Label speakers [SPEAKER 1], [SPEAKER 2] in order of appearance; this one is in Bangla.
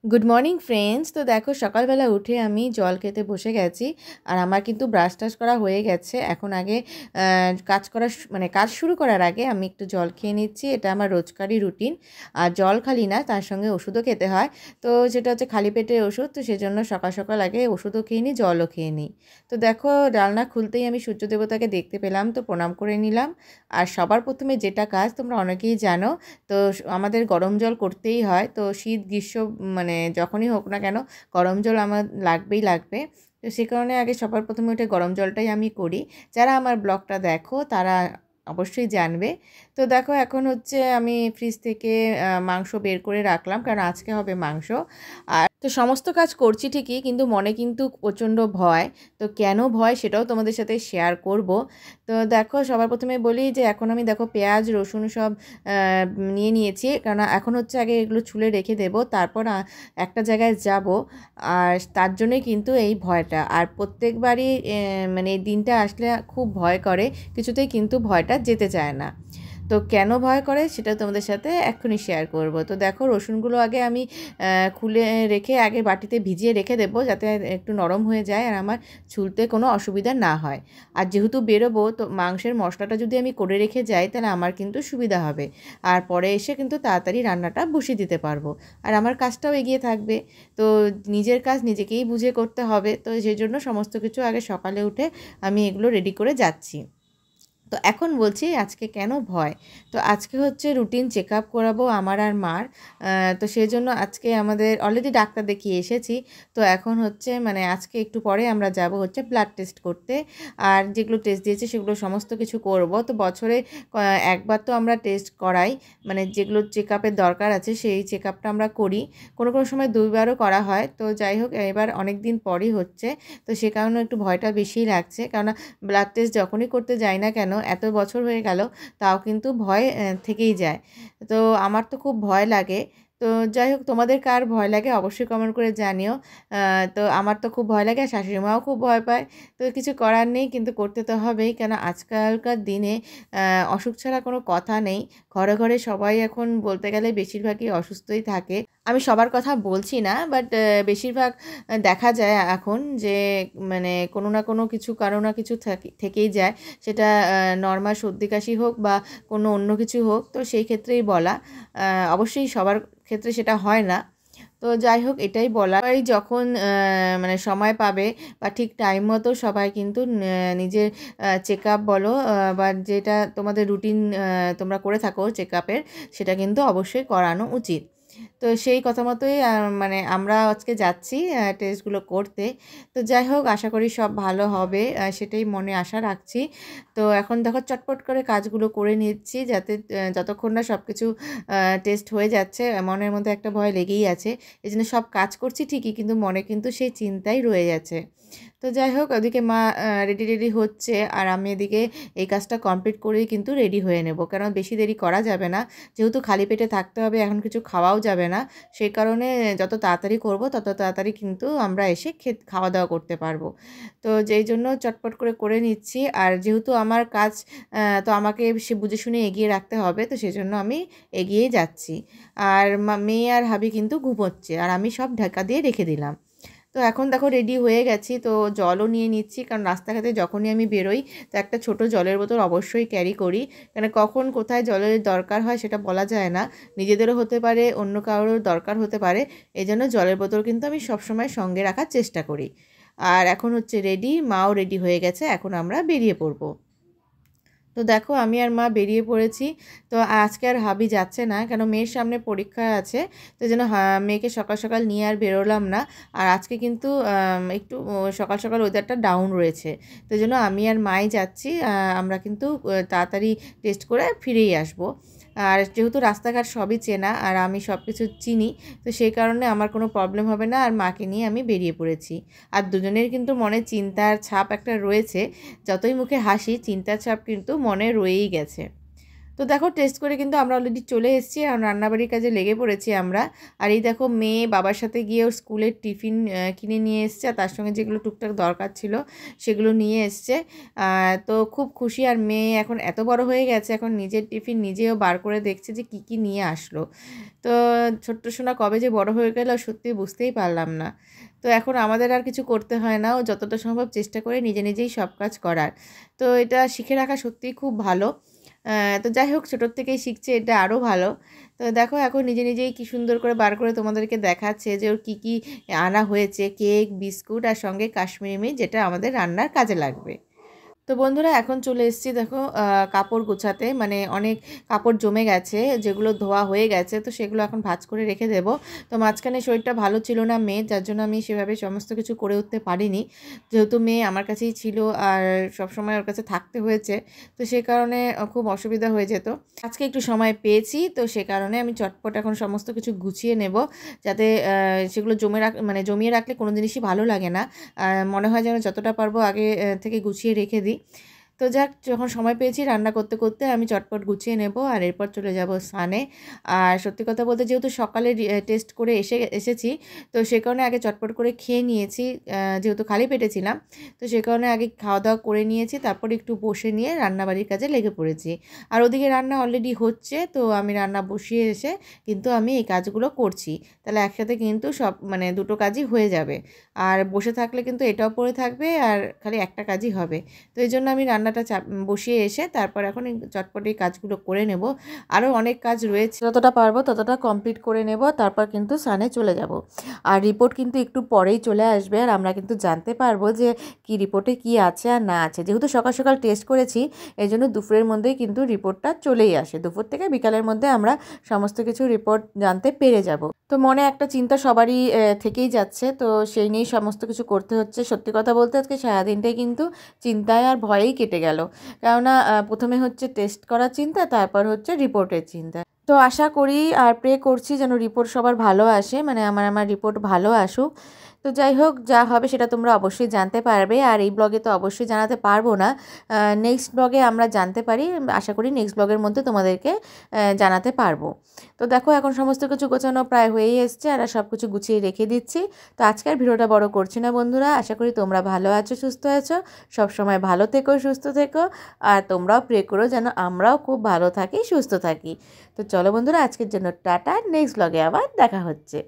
[SPEAKER 1] Good morning friends. তো দেখো সকালবেলা উঠে আমি জল খেতে বসে গেছি। আর আমার কিন্তু ব্রাশ টাশ করা হয়ে গেছে। এখন আগে কাজ করা মানে কাজ শুরু করার আগে আমি একটু জল খেয়ে নিচ্ছি। এটা আমার রোজকারই রুটিন। আর জল খালি না, তার সঙ্গে ওষুধও খেতে হয়। তো যেটা হচ্ছে খালি পেটে ওষুধ, তো সেজন্য সকাল সকাল আগে ওষুধও খেয়ে নিই, জলও খেয়ে নিই। তো দেখো জানলা খুলতেই আমি সূর্য দেবতাকে দেখতে পেলাম, তো প্রণাম করে নিলাম। আর সবার প্রথমে যেটা কাজ তোমরা অনেকেই জানো, তো আমাদের গরম জল করতেই হয়। তো শীত গ্রীষ্ম মানে যখনই হোক না কেন গরম জল আমার লাগবেই লাগবে। তো সে কারণে আগে সবার প্রথমে উঠে গরম জলটাই আমি করি। যারা আমার ব্লগটা দেখো তারা অবশ্যই জানবে। তো দেখো এখন হচ্ছে আমি ফ্রিজ থেকে মাংস বের করে রাখলাম, কারণ আজকে হবে মাংস। আর তো সমস্ত কাজ করছি ঠিকই, কিন্তু মনে কিন্তু প্রচণ্ড ভয়। তো কেন ভয় সেটাও তোমাদের সাথে শেয়ার করব। তো দেখো সবার প্রথমে বলি যে এখন আমি দেখো পেঁয়াজ রসুন সব নিয়ে নিয়েছি, কারণ এখন হচ্ছে আগে এগুলো ছুলে রেখে দেব, তারপর একটা জায়গায় যাব। আর তার জন্যই কিন্তু এই ভয়টা। আর প্রত্যেকবারই মানে এই দিনটা আসলে খুব ভয় করে, কিছুতেই কিন্তু ভয়টা যেতে চায় না। তো কেন ভয় করে সেটা তোমাদের সাথে এক্ষুনি শেয়ার করব। তো দেখো রসুনগুলো আগে আমি খুলে রেখে আগে বাটিতে ভিজিয়ে রেখে দেবো, যাতে একটু নরম হয়ে যায় আর আমার ছুলতে কোনো অসুবিধা না হয়। আর যেহেতু বেরোবো, তো মাংসের মশলাটা যদি আমি করে রেখে যাই তাহলে আমার কিন্তু সুবিধা হবে। আর পরে এসে কিন্তু তাড়াতাড়ি রান্নাটা বসিয়ে দিতে পারবো, আর আমার কাজটাও এগিয়ে থাকবে। তো নিজের কাজ নিজেকেই বুঝে করতে হবে, তো সেই জন্য সমস্ত কিছু আগে সকালে উঠে আমি এগুলো রেডি করে যাচ্ছি। তো এখন বলছি আজকে কেন ভয়। তো আজকে হচ্ছে রুটিন চেক আপ করাবো আমার আর মার। তো সেই জন্য আজকে আমাদের অলরেডি ডাক্তার দেখিয়ে এসেছি। তো এখন হচ্ছে মানে আজকে একটু পরে আমরা যাব হচ্ছে ব্লাড টেস্ট করতে। আর যেগুলো টেস্ট দিয়েছে সেগুলো সমস্ত কিছু করব। তো বছরে একবার তো আমরা টেস্ট করাই, মানে যেগুলো চেক আপের দরকার আছে সেই চেক আপটা আমরা করি। কোনো কোনো সময় দুইবারও করা হয়। তো যাই হোক এবার অনেক দিন পরই হচ্ছে, তো সে কারণে একটু ভয়টা বেশিই লাগছে। কারণ ব্লাড টেস্ট যখনই করতে যাই না কেন, এত বছর হয়ে গেল তাও কিন্তু ভয় থেকেই যায়। তো আমার তো খুব ভয় লাগে। তো যাই হোক তোমাদের কার ভয় লাগে অবশ্যই কমেন্ট করে জানিও। তো আমার তো খুব ভয় লাগে, আর শাশুড়ি মাও খুব ভয় পায়। তো কিছু করার নেই, কিন্তু করতে তো হবেই, কেন আজকালকার দিনে অসুখ ছাড়া কোনো কথা নেই। ঘরে ঘরে সবাই এখন বলতে গেলে বেশিরভাগই অসুস্থই থাকে। আমি সবার কথা বলছি না, বাট বেশিরভাগ দেখা যায় এখন যে মানে কোনো না কোনো কিছু কারো না কিছু থেকেই যায়। সেটা নর্মাল সর্দি কাশি হোক বা কোনো অন্য কিছু হোক, তো সেই ক্ষেত্রেই বলা। অবশ্যই সবার ক্ষেত্রে সেটা হয় না। তো যাই হোক এটাই বলা, সবাই যখন মানে সময় পাবে বা ঠিক টাইম মতো সবাই কিন্তু নিজের চেক আপ বলো বা যেটা তোমাদের রুটিন তোমরা করে থাকো চেক আপের, সেটা কিন্তু অবশ্যই করানো উচিত। তো সেই কথা মতোই মানে আমরা আজকে যাচ্ছি টেস্টগুলো করতে। তো যাই হোক আশা করি সব ভালো হবে, সেটাই মনে আশা রাখছি। তো এখন দেখো চটপট করে কাজগুলো করে নিচ্ছি, যাতে যতক্ষণ না সব কিছু টেস্ট হয়ে যাচ্ছে মনের মধ্যে একটা ভয় লেগেই আছে। এই জন্য সব কাজ করছি ঠিকই, কিন্তু মনে কিন্তু সেই চিন্তাই রয়ে যাচ্ছে। তো যাই হোক ওদিকে মা রেডি রেডি হচ্ছে, আর আমি এদিকে এই কাজটা কমপ্লিট করেই কিন্তু রেডি হয়ে নেব, কারণ বেশি দেরি করা যাবে না। যেহেতু খালি পেটে থাকতে হবে, এখন কিছু খাওয়াও যাবে না। সেই কারণে যত তাড়াতাড়ি করব তত তাড়াতাড়ি কিন্তু আমরা এসে খাওয়া দাওয়া করতে পারবো। তো যেই জন্য চটপট করে করে নিচ্ছি। আর যেহেতু আমার কাজ, তো আমাকে সে বুঝে শুনে এগিয়ে রাখতে হবে, তো সেজন্য আমি এগিয়েই যাচ্ছি। আর মেয়ে আর হাবি কিন্তু ঘুমোচ্ছে, আর আমি সব ঢাকা দিয়ে রেখে দিলাম। তো এখন দেখো রেডি হয়ে গেছি, তো জলও নিয়ে নিচ্ছি, কারণ রাস্তাঘাটে যখনই আমি বেরোই তো একটা ছোট জলের বোতল অবশ্যই ক্যারি করি। কারণ কখন কোথায় জলের দরকার হয় সেটা বলা যায় না, নিজেদেরও হতে পারে অন্য কারোর দরকার হতে পারে। এই জন্য জলের বোতল কিন্তু আমি সবসময় সঙ্গে রাখার চেষ্টা করি। আর এখন হচ্ছে রেডি, মাও রেডি হয়ে গেছে, এখন আমরা বেরিয়ে পড়বো। তো দেখো আমি আর মা বেরিয়ে পড়েছি। তো আজকে আর হাবি যাচ্ছে না, কেন মেয়ের সামনে পরীক্ষা আছে। তো যেন মেয়েকে সকাল সকাল নিয়ে আর বেরোলাম না। আর আজকে কিন্তু একটু সকাল সকাল ওয়েদারটা ডাউন রয়েছে। তো যেন আমি আর মাই যাচ্ছি। আমরা কিন্তু তাড়াতাড়ি টেস্ট করে ফিরেই আসবো। আর যেহেতু রাস্তাঘাট সবই চেনা আর আমি সব কিছু চিনি, তো সেই কারণে আমার কোনো প্রবলেম হবে না। আর মাকে নিয়ে আমি বেরিয়ে পড়েছি। আর দুজনের কিন্তু মনে চিন্তার ছাপ একটা রয়েছে, যতই মুখে হাসি চিন্তার ছাপ কিন্তু মনে রয়েই গেছে। তো দেখো টেস্ট করে কিন্তু আমরা অলরেডি চলে এসেছি আর রান্নাবাড়ির কাজে লেগে পড়েছি আমরা। আর এই দেখো মেয়ে বাবার সাথে গিয়ে ওর স্কুলের টিফিন কিনে নিয়ে এসছে, আর তার সঙ্গে যেগুলো টুকটাক দরকার ছিল সেগুলো নিয়ে এসছে। তো খুব খুশি। আর মেয়ে এখন এত বড় হয়ে গেছে, এখন নিজের টিফিন নিজেও বার করে দেখছে যে কী কী নিয়ে আসলো। তো ছোট্ট সোনা কবে যে বড় হয়ে গেল সত্যি বুঝতেই পারলাম না। তো এখন আমাদের আর কিছু করতে হয় না, ও যতটা সম্ভব চেষ্টা করে নিজে নিজেই সব কাজ করার। তো এটা শিখে রাখা সত্যিই খুব ভালো। তো যাই হোক, ছোটোর থেকেই শিখছে, এটা আরও ভালো। তো দেখো এখন নিজে নিজেই কী সুন্দর করে বার করে তোমাদেরকে দেখাচ্ছে যে ওর কী কী আনা হয়েছে, কেক, বিস্কুট আর সঙ্গে কাশ্মীরি মির্চ, যেটা আমাদের রান্নার কাজে লাগবে। তো বন্ধুরা এখন চলে এসেছি দেখো কাপড় গোছাতে, মানে অনেক কাপড় জমে গেছে যেগুলো ধোয়া হয়ে গেছে, তো সেগুলো এখন ভাঁজ করে রেখে দেব। তো মাঝখানে শরীরটা ভালো ছিল না মেয়ে, যার জন্য আমি সেভাবে সমস্ত কিছু করে উঠতে পারিনি, যেহেতু মেয়ে আমার কাছেই ছিল আর সবসময় ওর কাছে থাকতে হয়েছে, তো সে কারণে খুব অসুবিধা হয়ে যেত। আজকে একটু সময় পেয়েছি, তো সে কারণে আমি চটপট এখন সমস্ত কিছু গুছিয়ে নেব, যাতে সেগুলো জমিয়ে রাখলে কোনো জিনিসই ভালো লাগে না। মনে হয় যেন যতটা পারবো আগে থেকে গুছিয়ে রেখে দিই। তো যাক, যখন সময় পেয়েছি রান্না করতে করতে আমি চটপট গুছিয়ে নেব আর এরপর চলে যাব স্নানে। আর সত্যি কথা বলতে যেহেতু সকালে টেস্ট করে এসেছি, তো সে কারণে আগে চটপট করে খেয়ে নিয়েছি, যেহেতু খালি পেটে ছিলাম, তো সে কারণে আগে খাওয়া দাওয়া করে নিয়েছি, তারপর একটু বসে নিয়ে রান্নাবাড়ির কাজে লেগে পড়েছি। আর ওদিকে রান্না অলরেডি হচ্ছে, তো আমি রান্না বসিয়ে এসে কিন্তু আমি এই কাজগুলো করছি, তাহলে একসাথে কিন্তু সব দুটো কাজই হয়ে যাবে। আর বসে থাকলে কিন্তু এটাও পড়ে থাকবে আর খালি একটা কাজই হবে। তো এই জন্য আমি রান্নাটা বসিয়ে এসে তারপর এখন চটপট এই কাজগুলো করে নেব। আরও অনেক কাজ রয়েছে, যতটা পারবো ততটা কমপ্লিট করে নেব, তারপর কিন্তু স্নানে চলে যাব। আর রিপোর্ট কিন্তু একটু পরেই চলে আসবে, আর আমরা কিন্তু জানতে পারবো যে কি রিপোর্টে কি আছে আর না আছে। যেহেতু সকাল সকাল টেস্ট করেছি, এই জন্য দুপুরের মধ্যেই কিন্তু রিপোর্টটা চলেই আসে। দুপুর থেকে বিকালের মধ্যে আমরা সমস্ত কিছু রিপোর্ট জানতে পেরে যাব। তো মনে একটা চিন্তা সবারই থেকেই যাচ্ছে, তো সেই নিয়েই সমস্ত কিছু করতে হচ্ছে। সত্যি কথা বলতে আজকে সারাদিনটাই কিন্তু চিন্তায় আর ভয়েই কেটে গেল, কেননা প্রথমে হচ্ছে টেস্ট করার চিন্তা, তারপর হচ্ছে রিপোর্টের চিন্তা। তো আশা করি আর প্রে করছি যেন রিপোর্ট সবার ভালো আসে, আমার রিপোর্ট ভালো আসুক। তো যাই হোক, যা হবে সেটা তোমরা অবশ্যই জানতে পারবে, আর এই ব্লগে তো অবশ্যই জানাতে পারবো না, নেক্সট ব্লগে আমরা জানতে পারি। আশা করি নেক্সট ব্লগের মধ্যে তোমাদেরকে জানাতে পারবো। তো দেখো এখন সমস্ত কিছু গোছানো প্রায় হয়েই এসছে, আর সব কিছু গুছিয়ে রেখে দিচ্ছি। তো আজকের ভিডিওটা বড় করছি না বন্ধুরা, আশা করি তোমরা ভালো আছো, সুস্থ আছো, সবসময় ভালো থেকো, সুস্থ থেকো, আর তোমরাও প্রে করো যেন আমরাও খুব ভালো থাকি, সুস্থ থাকি। তো চলো বন্ধুরা, আজকের জন্য টাটা, নেক্সট ব্লগে আবার দেখা হচ্ছে।